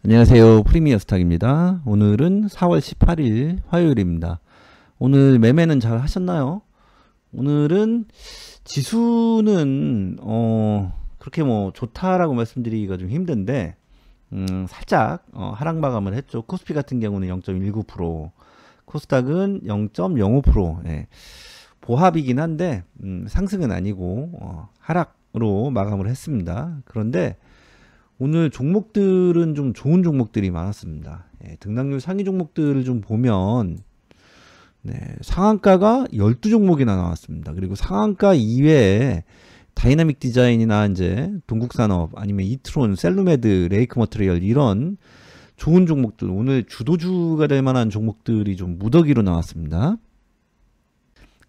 안녕하세요. 프리미어 스탁입니다. 오늘은 4월 18일 화요일입니다. 오늘 매매는 잘 하셨나요? 오늘은 지수는 그렇게 뭐 좋다라고 말씀드리기가 좀 힘든데 살짝 하락 마감을 했죠. 코스피 같은 경우는 0.19%, 코스닥은 0.05%, 예. 보합이긴 한데 상승은 아니고 하락으로 마감을 했습니다. 그런데 오늘 종목들은 좀 좋은 종목들이 많았습니다. 예, 등락률 상위 종목들을 좀 보면 상한가가 12종목이나 나왔습니다. 그리고 상한가 이외에 다이나믹 디자인이나 이제 동국산업 아니면 이트론, 셀루메드, 레이크 머트리얼 이런 좋은 종목들, 오늘 주도주가 될 만한 종목들이 좀 무더기로 나왔습니다.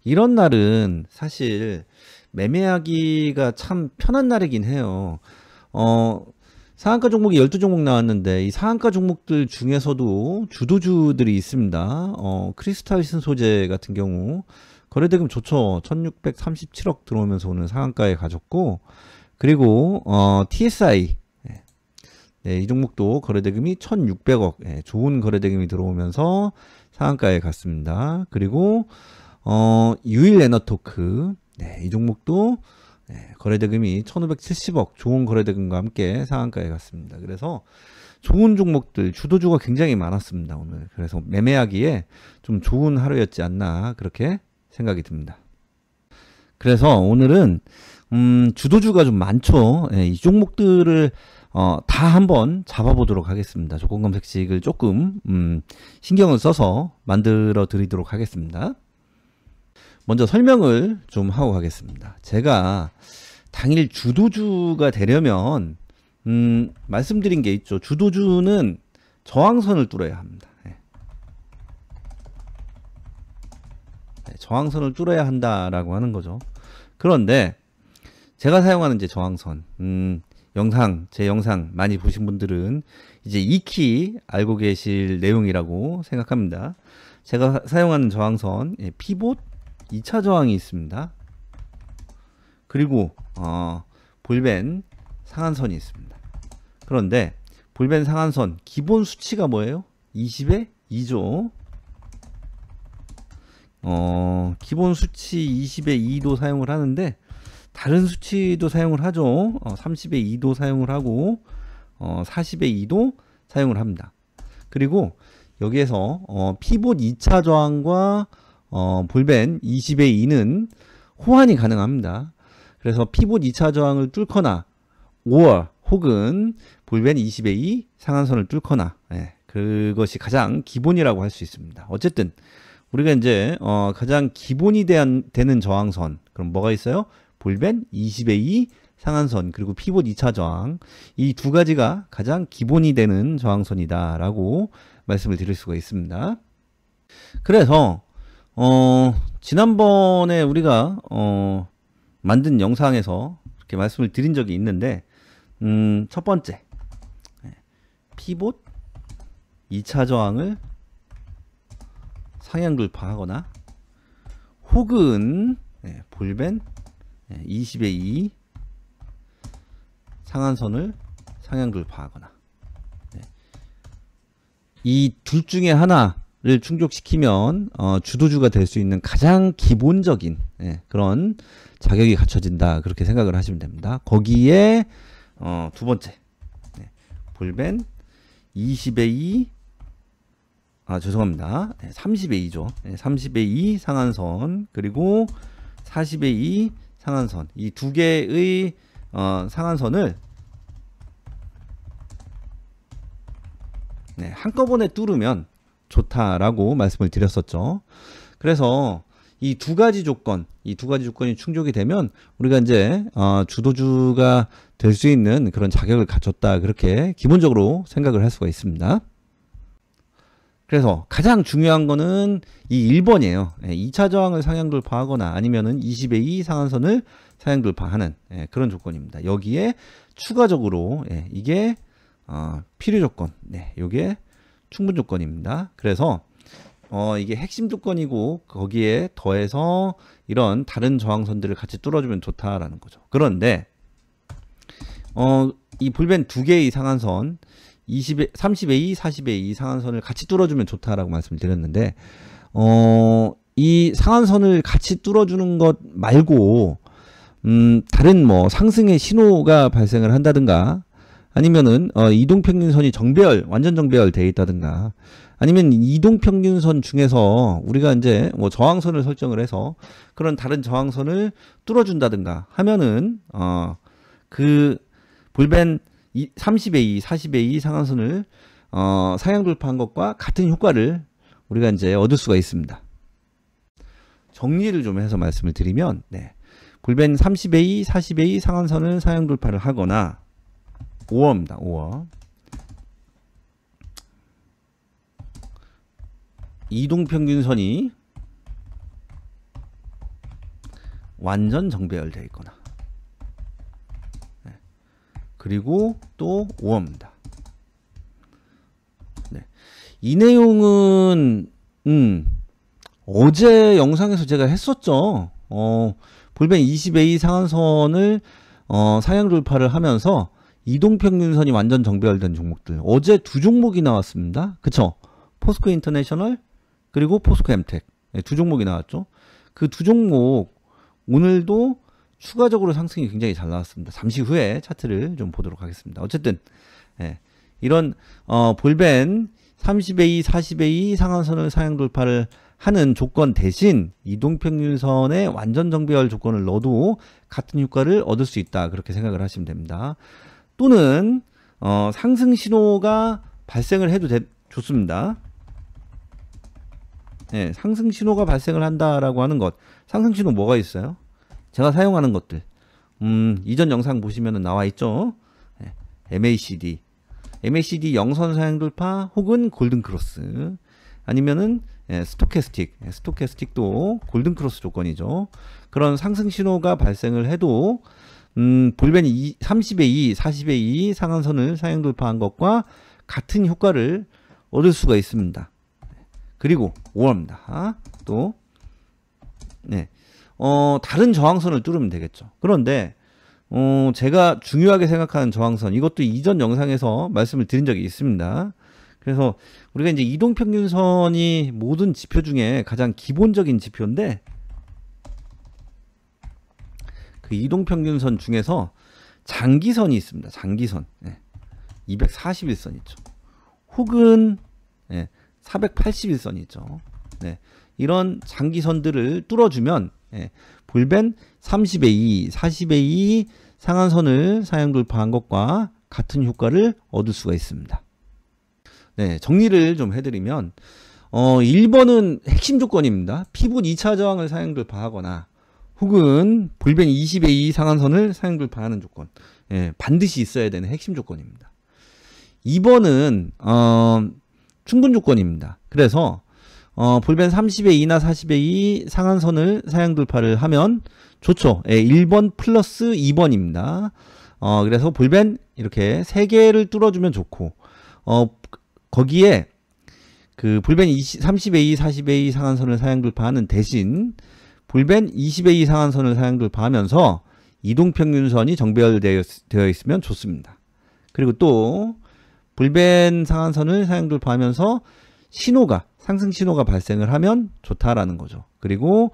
이런 날은 사실 매매하기가 참 편한 날이긴 해요. 상한가 종목이 12종목 나왔는데 이 상한가 종목들 중에서도 주도주들이 있습니다. 크리스탈신 소재 같은 경우 거래대금 좋죠. 1637억 들어오면서 오늘 상한가에 가졌고, 그리고 TSI 이 종목도 거래대금이 1600억, 좋은 거래대금이 들어오면서 상한가에 갔습니다. 그리고 유일에너토크, 이 종목도 거래대금이 1570억, 좋은 거래대금과 함께 상한가에 갔습니다. 그래서 좋은 종목들, 주도주가 굉장히 많았습니다, 오늘. 그래서 매매하기에 좀 좋은 하루였지 않나, 그렇게 생각이 듭니다. 그래서 오늘은 주도주가 좀 많죠. 이 종목들을 다 한번 잡아보도록 하겠습니다. 조건 검색식을 조금 신경을 써서 만들어 드리도록 하겠습니다. 먼저 설명을 좀 하고 가겠습니다. 제가 당일 주도주가 되려면 말씀드린 게 있죠. 주도주는 저항선을 뚫어야 합니다. 저항선을 뚫어야 한다라고 하는 거죠. 그런데 제가 사용하는 이제 저항선, 제 영상 많이 보신 분들은 이제 익히 알고 계실 내용이라고 생각합니다. 제가 사용하는 저항선, 피봇 2차 저항이 있습니다. 그리고 볼벤 상한선이 있습니다. 그런데 볼벤 상한선 기본 수치가 뭐예요? 20에 2죠. 기본 수치 20에 2도 사용을 하는데 다른 수치도 사용을 하죠. 30에 2도 사용을 하고 40에 2도 사용을 합니다. 그리고 여기에서 피봇 2차 저항과 볼벤 20에 2는 호환이 가능합니다. 그래서 피봇 2차 저항을 뚫거나 혹은 볼벤 20에 2 상한선을 뚫거나, 그것이 가장 기본이라고 할 수 있습니다. 어쨌든 우리가 이제 가장 기본이 되는 저항선, 그럼 뭐가 있어요? 볼벤 20에 2 상한선, 그리고 피봇 2차 저항, 이 두 가지가 가장 기본이 되는 저항선이다 라고 말씀을 드릴 수가 있습니다. 그래서 지난번에 우리가 만든 영상에서 이렇게 말씀을 드린 적이 있는데, 첫 번째 피봇 2차 저항을 상향 돌파하거나 혹은 볼벤 20에 2 상한선을 상향 돌파하거나, 이 둘 중에 하나를 충족시키면 주도주가 될 수 있는 가장 기본적인 그런 자격이 갖춰진다, 그렇게 생각을 하시면 됩니다. 거기에 두 번째 볼벤 20에 2 죄송합니다. 30에 2죠. 30에 2 상한선, 그리고 40에 2 상한선, 이 두 개의 상한선을 한꺼번에 뚫으면 좋다라고 말씀을 드렸었죠. 그래서 이 두 가지 조건이 충족이 되면 우리가 이제 주도주가 될 수 있는 그런 자격을 갖췄다, 그렇게 기본적으로 생각을 할 수가 있습니다. 그래서 가장 중요한 거는 이 1번이에요. 2차 저항을 상향 돌파하거나 아니면은 20에 2 상한선을 상향 돌파하는 그런 조건입니다. 여기에 추가적으로 이게 필요 조건, 요게 충분 조건입니다. 그래서 이게 핵심 조건이고 거기에 더해서 이런 다른 저항선들을 같이 뚫어주면 좋다라는 거죠. 그런데 이 볼벤 두 개의 상한선 30A, 40A 상한선을 같이 뚫어주면 좋다라고 말씀을 드렸는데 이 상한선을 같이 뚫어주는 것 말고 다른 뭐 상승의 신호가 발생을 한다든가 아니면은 이동평균선이 완전 정배열 돼 있다든가 아니면 이동평균선 중에서 우리가 이제 뭐 저항선을 설정을 해서 그런 다른 저항선을 뚫어준다든가 하면은 그 볼벤 30A, 40A 상한선을 상향 돌파한 것과 같은 효과를 우리가 이제 얻을 수가 있습니다. 정리를 좀 해서 말씀을 드리면, 볼벤 30A, 40A 상한선을 상향 돌파를 하거나 5월입니다. 5월. 이동평균선이 완전 정배열되어 있거나 그리고 또 5월입니다. 이 내용은 어제 영상에서 제가 했었죠. 볼벤 20A 상한선을 상향 돌파를 하면서 이동평균선이 완전 정배열된 종목들 어제 두 종목이 나왔습니다. 그쵸? 포스코 인터내셔널 그리고 포스코 엠텍 두 종목이 나왔죠. 그 두 종목 오늘도 추가적으로 상승이 굉장히 잘 나왔습니다. 잠시 후에 차트를 좀 보도록 하겠습니다. 어쨌든 이런 볼벤 30A, 40A 상한선을 상향 돌파를 하는 조건 대신 이동평균선의 완전 정배열 조건을 넣어도 같은 효과를 얻을 수 있다. 그렇게 생각을 하시면 됩니다. 또는 상승 신호가 발생을 해도 좋습니다. 상승 신호가 발생을 한다라고 하는 것. 상승 신호 뭐가 있어요? 제가 사용하는 것들. 이전 영상 보시면 나와 있죠. MACD. MACD 영선 상향 돌파 혹은 골든 크로스. 아니면은 스토캐스틱. 스토캐스틱도 골든 크로스 조건이죠. 그런 상승 신호가 발생을 해도 볼벤 30A, 40A 상한선을 상향 돌파한 것과 같은 효과를 얻을 수가 있습니다. 그리고 5월입니다. 또 다른 저항선을 뚫으면 되겠죠. 그런데 제가 중요하게 생각하는 저항선 이것도 이전 영상에서 말씀을 드린 적이 있습니다. 그래서 우리가 이제 이동평균선이 모든 지표 중에 가장 기본적인 지표인데 그 이동평균선 중에서 장기선이 있습니다. 장기선 241선 있죠. 혹은 481선 있죠. 이런 장기선들을 뚫어주면 볼벤 30A, 40A 상한선을 상향 돌파한 것과 같은 효과를 얻을 수가 있습니다. 정리를 좀 해드리면 1번은 핵심 조건입니다. P분 2차 저항을 상향 돌파하거나 혹은 볼벤 20A 상한선을 상향 돌파하는 조건 반드시 있어야 되는 핵심 조건입니다. 2번은 충분 조건입니다. 그래서 볼벤 30A나 40A 상한선을 상향 돌파를 하면 좋죠. 1번 플러스 2번입니다. 그래서 볼벤 이렇게 3개를 뚫어주면 좋고 거기에 그 볼벤 30A, 40A 상한선을 상향 돌파하는 대신 볼벤 20A 상한선을 상향 돌파하면서 이동평균선이 정배열되어 있으면 좋습니다. 그리고 또 볼벤 상한선을 상향 돌파하면서 상승 신호가 발생을 하면 좋다라는 거죠. 그리고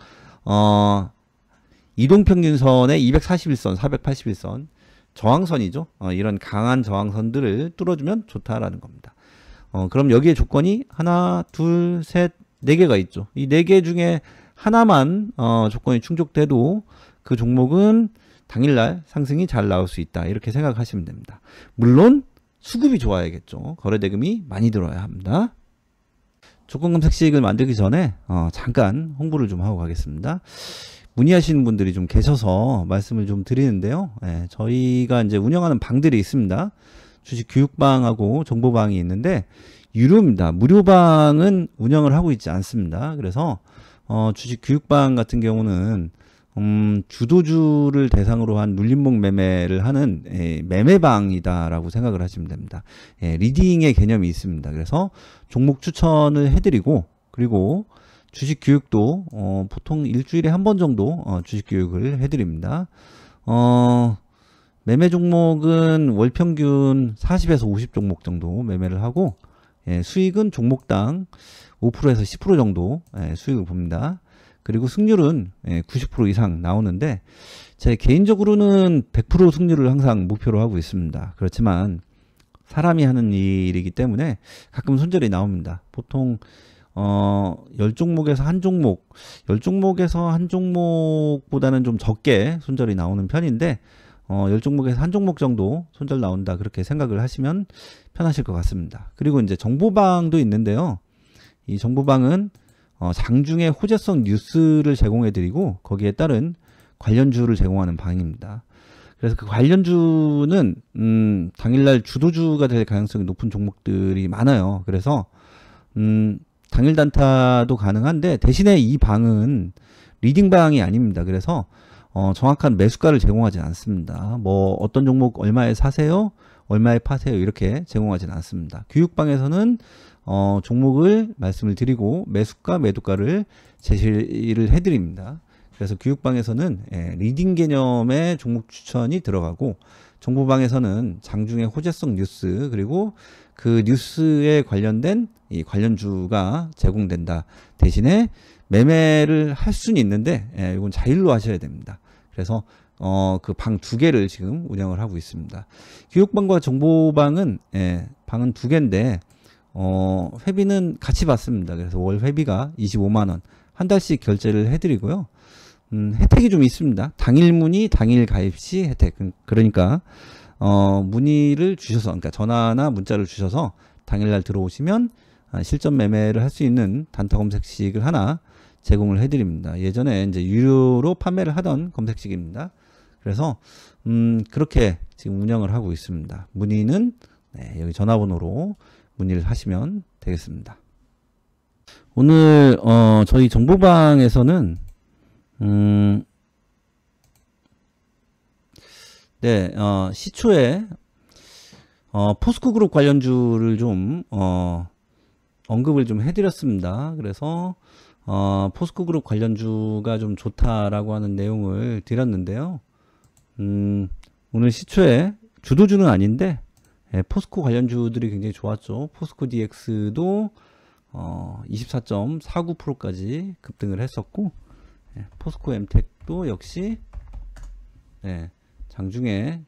이동평균선의 241선, 481선 저항선이죠. 이런 강한 저항선들을 뚫어주면 좋다라는 겁니다. 그럼 여기에 조건이 하나, 둘, 셋, 4개가 있죠. 이 4개 중에 하나만 조건이 충족돼도 그 종목은 당일날 상승이 잘 나올 수 있다. 이렇게 생각하시면 됩니다. 물론 수급이 좋아야겠죠. 거래대금이 많이 들어야 합니다. 조건금 색식을 만들기 전에 잠깐 홍보를 좀 하고 가겠습니다. 문의하시는 분들이 좀 계셔서 말씀을 좀 드리는데요. 저희가 이제 운영하는 방들이 있습니다. 주식 교육방하고 정보방이 있는데 유료입니다. 무료방은 운영을 하고 있지 않습니다. 그래서 주식 교육방 같은 경우는 주도주를 대상으로 한 눌림목 매매를 하는 매매방이다라고 생각을 하시면 됩니다. 리딩의 개념이 있습니다. 그래서 종목 추천을 해드리고 그리고 주식 교육도 보통 일주일에 한 번 정도 주식 교육을 해드립니다. 매매 종목은 월 평균 40에서 50 종목 정도 매매를 하고, 예, 수익은 종목당 5%에서 10% 정도 수익을 봅니다. 그리고 승률은 90% 이상 나오는데, 제 개인적으로는 100% 승률을 항상 목표로 하고 있습니다. 그렇지만 사람이 하는 일이기 때문에 가끔 손절이 나옵니다. 보통 10종목에서 한 종목, 10종목에서 한 종목보다는 좀 적게 손절이 나오는 편인데, 10종목에서 한 종목 정도 손절 나온다, 그렇게 생각을 하시면 편하실 것 같습니다. 그리고 이제 정보방도 있는데요. 이 정보방은 장중에 호재성 뉴스를 제공해 드리고, 거기에 따른 관련주를 제공하는 방입니다. 그래서 그 관련주는 당일날 주도주가 될 가능성이 높은 종목들이 많아요. 그래서 당일 단타도 가능한데, 대신에 이 방은 리딩방이 아닙니다. 그래서 정확한 매수가를 제공하지 않습니다. 뭐 어떤 종목 얼마에 사세요, 얼마에 파세요, 이렇게 제공하지는 않습니다. 교육방에서는 종목을 말씀을 드리고 매수가, 매도가를 제시를 해드립니다. 그래서 교육방에서는 리딩 개념의 종목 추천이 들어가고, 정보방에서는 장중에 호재성 뉴스, 그리고 그 뉴스에 관련된 이 관련주가 제공된다. 대신에 매매를 할 수는 있는데, 이건 자율로 하셔야 됩니다. 그래서 그 방 2개를 지금 운영을 하고 있습니다. 교육방과 정보방은 방은 2개인데 회비는 같이 받습니다. 그래서 월 회비가 25만원 한 달씩 결제를 해드리고요. 혜택이 좀 있습니다. 당일 문의, 당일 가입 시 혜택. 그러니까 문의를 주셔서, 그러니까 전화나 문자를 주셔서 당일날 들어오시면 실전 매매를 할 수 있는 단타 검색식을 하나 제공을 해드립니다. 예전에 이제 유료로 판매를 하던 검색식입니다. 그래서 그렇게 지금 운영을 하고 있습니다. 문의는 여기 전화번호로 문의를 하시면 되겠습니다. 오늘 저희 정보방에서는 시초에 포스코그룹 관련주를 좀 언급을 좀 해드렸습니다. 그래서 포스코그룹 관련주가 좀 좋다라고 하는 내용을 드렸는데요. 오늘 시초에 주도주는 아닌데 포스코 관련주들이 굉장히 좋았죠. 포스코 DX도 24.49%까지 급등을 했었고, 포스코 엠텍도 역시 장중에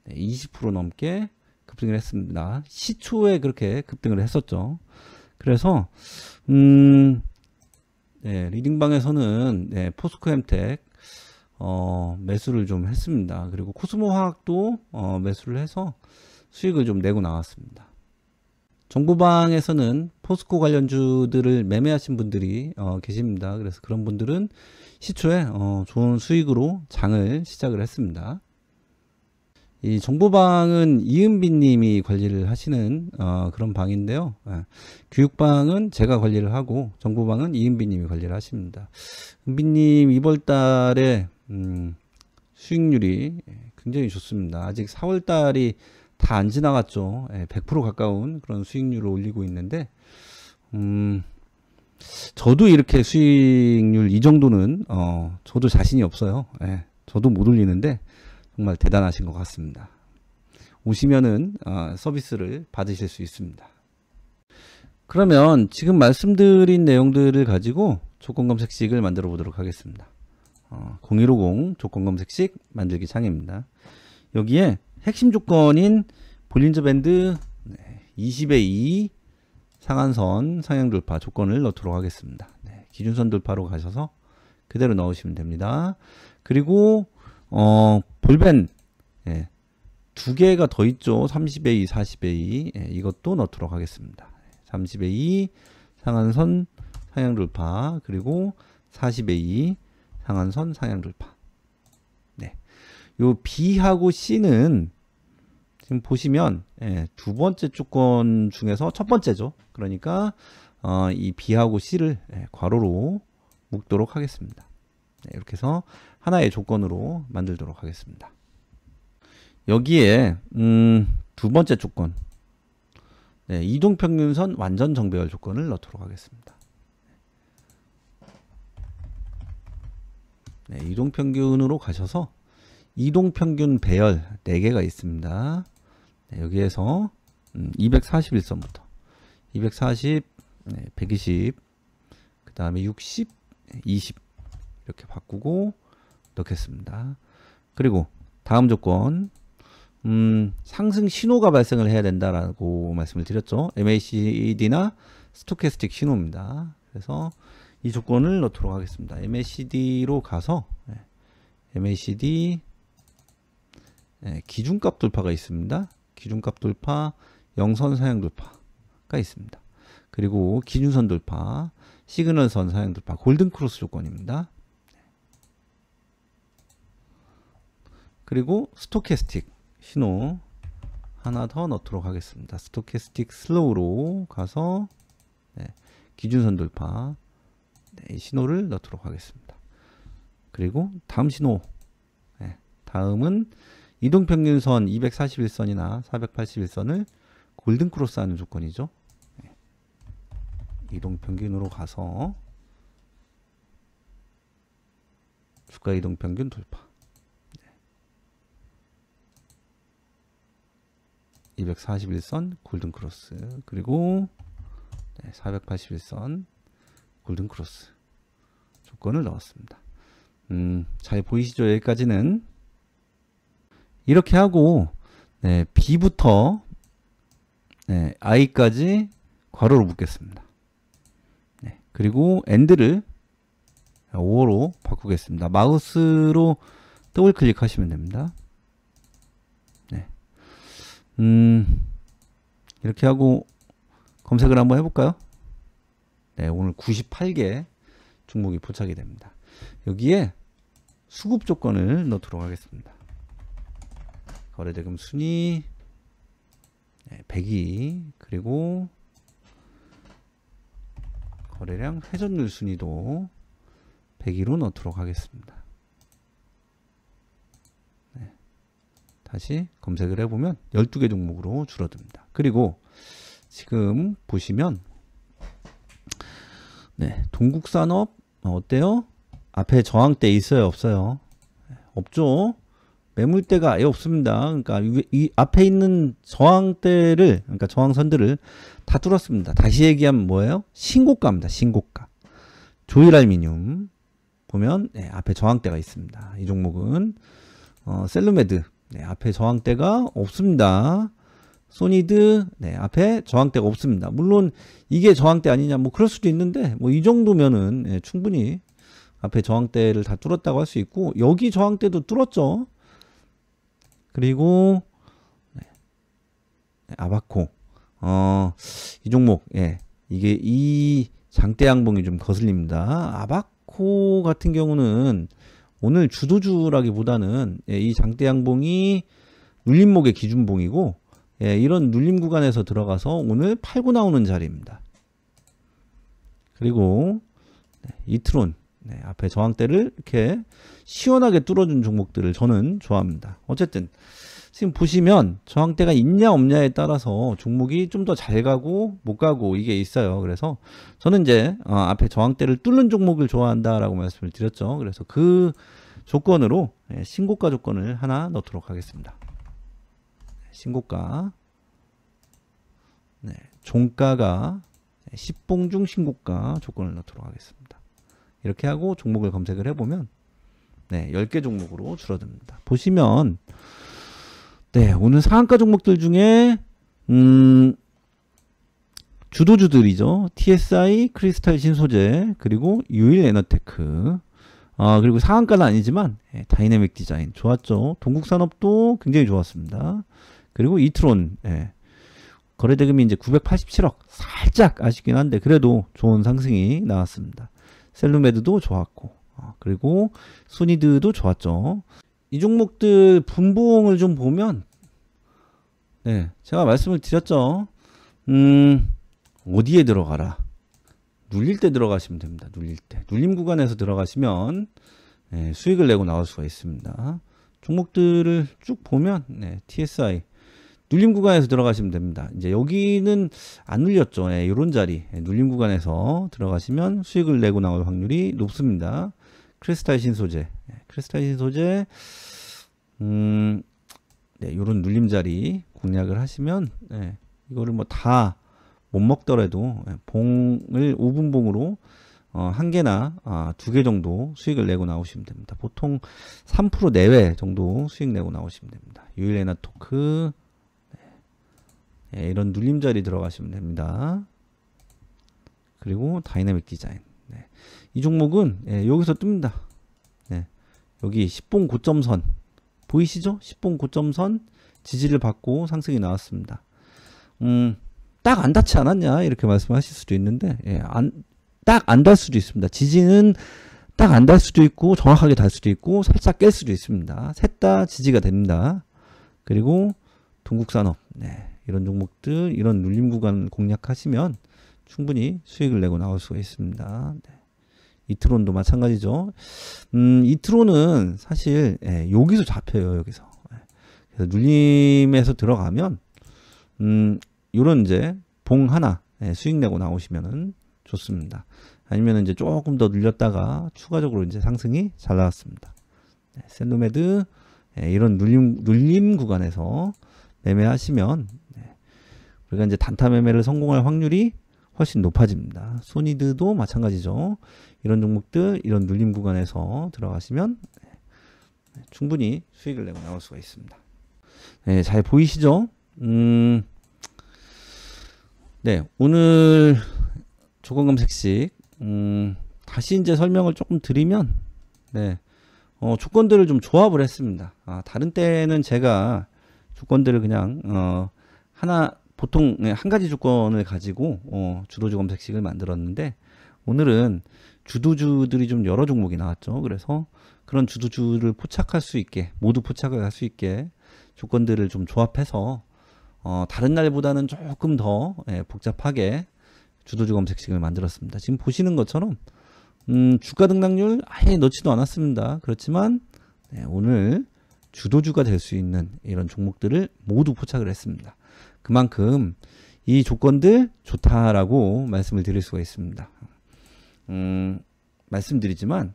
20% 넘게 급등을 했습니다. 시초에 그렇게 급등을 했었죠. 그래서 리딩방에서는 포스코 엠텍 매수를 좀 했습니다. 그리고 코스모화학도 매수를 해서 수익을 좀 내고 나왔습니다. 정보방에서는 포스코 관련주들을 매매하신 분들이 계십니다. 그래서 그런 분들은 시초에 좋은 수익으로 장을 시작을 했습니다. 이 정보방은 이은비 님이 관리를 하시는 그런 방인데요. 교육방은 제가 관리를 하고 정보방은 이은비 님이 관리를 하십니다. 은비 님 이번 달에 수익률이 굉장히 좋습니다. 아직 4월 달이 다 안 지나갔죠. 100% 가까운 그런 수익률을 올리고 있는데, 저도 이렇게 수익률 이 정도는 저도 자신이 없어요. 저도 못 올리는데 정말 대단하신 것 같습니다. 오시면은 서비스를 받으실 수 있습니다. 그러면 지금 말씀드린 내용들을 가지고 조건검색식을 만들어 보도록 하겠습니다. 0150 조건검색식 만들기 창입니다. 여기에 핵심 조건인 볼린저 밴드 20의 2 상한선 상향 돌파 조건을 넣도록 하겠습니다. 기준선 돌파로 가셔서 그대로 넣으시면 됩니다. 그리고 볼벤 2개가 더 있죠. 30의 2, 40의 2 이것도 넣도록 하겠습니다. 30의 2 상한선 상향 돌파, 그리고 40의 2 상한선 상향 돌파. 요 B하고 C는 지금 보시면 두 번째 조건 중에서 첫 번째죠. 그러니까 이 B하고 C를 괄호로 묶도록 하겠습니다. 이렇게 해서 하나의 조건으로 만들도록 하겠습니다. 여기에 두 번째 조건, 이동평균선 완전 정배열 조건을 넣도록 하겠습니다. 네, 이동평균으로 가셔서 이동평균 배열 4개가 있습니다. 네, 여기에서 241선부터 240, 120, 그 다음에 60, 20 이렇게 바꾸고 넣겠습니다. 그리고 다음 조건, 상승 신호가 발생을 해야 된다라고 말씀을 드렸죠. MACD나 스토캐스틱 신호입니다. 그래서 이 조건을 넣도록 하겠습니다. MACD로 가서 MACD 기준값 돌파가 있습니다. 기준값 돌파, 영선 사양 돌파가 있습니다. 그리고 기준선 돌파, 시그널선 사양 돌파, 골든 크로스 조건입니다. 그리고 스토캐스틱 신호 하나 더 넣도록 하겠습니다. 스토캐스틱 슬로우로 가서 기준선 돌파 이 신호를 넣도록 하겠습니다. 그리고 다음 신호, 다음은 이동평균선 241선이나 481선을 골든크로스 하는 조건이죠. 이동평균으로 가서 주가 이동평균 돌파 241선 골든크로스, 그리고 481선 골든크로스 조건을 넣었습니다. 잘 보이시죠? 여기까지는. 이렇게 하고 B부터 I까지 괄호로 묶겠습니다. 그리고 AND를 5로 바꾸겠습니다. 마우스로 더블 클릭하시면 됩니다. 이렇게 하고 검색을 한번 해볼까요? 오늘 98개 종목이 포착이 됩니다. 여기에 수급 조건을 넣도록 하겠습니다. 거래대금 순위 102, 그리고 거래량 회전율 순위도 102로 넣도록 하겠습니다. 다시 검색을 해보면 12개 종목으로 줄어듭니다. 그리고 지금 보시면 동국산업 어때요? 앞에 저항대 있어요? 없어요? 없죠? 매물대가 아예 없습니다. 그러니까 이 앞에 있는 저항대를, 그러니까 저항선들을 다 뚫었습니다. 다시 얘기하면 뭐예요? 신고가입니다. 신고가. 조일알미늄 보면 앞에 저항대가 있습니다. 이 종목은 셀루메드 앞에 저항대가 없습니다. 소니드 앞에 저항대가 없습니다. 물론 이게 저항대 아니냐 뭐 그럴 수도 있는데 뭐 이 정도면은 충분히 앞에 저항대를 다 뚫었다고 할 수 있고, 여기 저항대도 뚫었죠. 그리고 아바코 이 종목 이게 이 장대 양봉이 좀 거슬립니다. 아바코 같은 경우는 오늘 주도주라기보다는 이 장대 양봉이 눌림목의 기준봉이고 이런 눌림 구간에서 들어가서 오늘 팔고 나오는 자리입니다. 그리고 이트론 앞에 저항대를 이렇게 시원하게 뚫어준 종목들을 저는 좋아합니다. 어쨌든 지금 보시면 저항대가 있냐 없냐에 따라서 종목이 좀 더 잘 가고 못 가고 이게 있어요. 그래서 저는 이제 앞에 저항대를 뚫는 종목을 좋아한다라고 말씀을 드렸죠. 그래서 그 조건으로 신고가 조건을 하나 넣도록 하겠습니다. 신고가 종가가 10봉중 신고가 조건을 넣도록 하겠습니다. 이렇게 하고 종목을 검색을 해보면 10개 종목으로 줄어듭니다. 보시면 오늘 상한가 종목들 중에 주도주들이죠. TSI, 크리스탈 신소재, 그리고 유일 에너테크, 그리고 상한가는 아니지만 다이내믹 디자인 좋았죠. 동국산업도 굉장히 좋았습니다. 그리고 이트론 거래대금이 이제 987억, 살짝 아쉽긴 한데 그래도 좋은 상승이 나왔습니다. 셀루메드도 좋았고, 그리고 소니드도 좋았죠. 이 종목들 분봉을 좀 보면 제가 말씀을 드렸죠. 어디에 들어가라? 눌릴 때 들어가시면 됩니다. 눌릴 때. 눌림 구간에서 들어가시면 수익을 내고 나올 수가 있습니다. 종목들을 쭉 보면 TSI 눌림 구간에서 들어가시면 됩니다. 이제 여기는 안 눌렸죠. 이런 자리 눌림 구간에서 들어가시면 수익을 내고 나올 확률이 높습니다. 크리스탈 신소재. 크리스탈 신소재, 네, 요런 눌림자리 공략을 하시면, 이거를 뭐 다 못 먹더라도, 봉을 5분 봉으로, 한 개나, 2개 정도 수익을 내고 나오시면 됩니다. 보통 3% 내외 정도 수익 내고 나오시면 됩니다. 유일레나 토크, 이런 눌림자리 들어가시면 됩니다. 그리고 다이나믹 디자인. 이 종목은 여기서 뜹니다. 여기 10봉 고점선 보이시죠? 10봉 고점선 지지를 받고 상승이 나왔습니다. 딱 안 닿지 않았냐 이렇게 말씀하실 수도 있는데 딱 안 닿을 수도 있습니다. 지지는 딱 안 닿을 수도 있고 정확하게 닿을 수도 있고 살짝 깰 수도 있습니다. 셋 다 지지가 됩니다. 그리고 동국산업 이런 종목들 이런 눌림 구간 공략하시면 충분히 수익을 내고 나올 수가 있습니다. 이트론도 마찬가지죠. 이트론은 사실 여기서 잡혀요. 여기서. 그래서 눌림에서 들어가면 요런 이제 봉 하나 수익 내고 나오시면은 좋습니다. 아니면 이제 조금 더 눌렸다가 추가적으로 이제 상승이 잘 나왔습니다. 셀루메드 이런 눌림 구간에서 매매하시면 우리가 이제 단타 매매를 성공할 확률이 훨씬 높아집니다. 소니드도 마찬가지죠. 이런 종목들 이런 눌림 구간에서 들어가시면 충분히 수익을 내고 나올 수가 있습니다. 잘 보이시죠? 네, 오늘 조건 검색식 다시 이제 설명을 조금 드리면 조건들을 좀 조합을 했습니다. 다른 때는 제가 조건들을 그냥 보통 한 가지 조건을 가지고 주도주 검색식을 만들었는데 오늘은 주도주들이 좀 여러 종목이 나왔죠. 그래서 그런 주도주를 포착할 수 있게 모두 포착을 할 수 있게 조건들을 좀 조합해서 다른 날보다는 조금 더 복잡하게 주도주 검색식을 만들었습니다. 지금 보시는 것처럼 주가 등락률 아예 넣지도 않았습니다. 그렇지만 오늘 주도주가 될 수 있는 이런 종목들을 모두 포착을 했습니다. 그만큼 이 조건들 좋다라고 말씀을 드릴 수가 있습니다. 말씀드리지만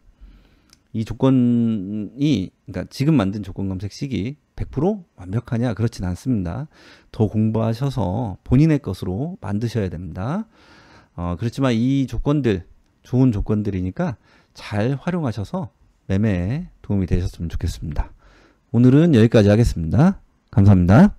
이 조건이 그러니까 지금 만든 조건 검색식이 100% 완벽하냐 그렇진 않습니다. 더 공부하셔서 본인의 것으로 만드셔야 됩니다. 그렇지만 이 조건들 좋은 조건들이니까 잘 활용하셔서 매매에 도움이 되셨으면 좋겠습니다. 오늘은 여기까지 하겠습니다. 감사합니다.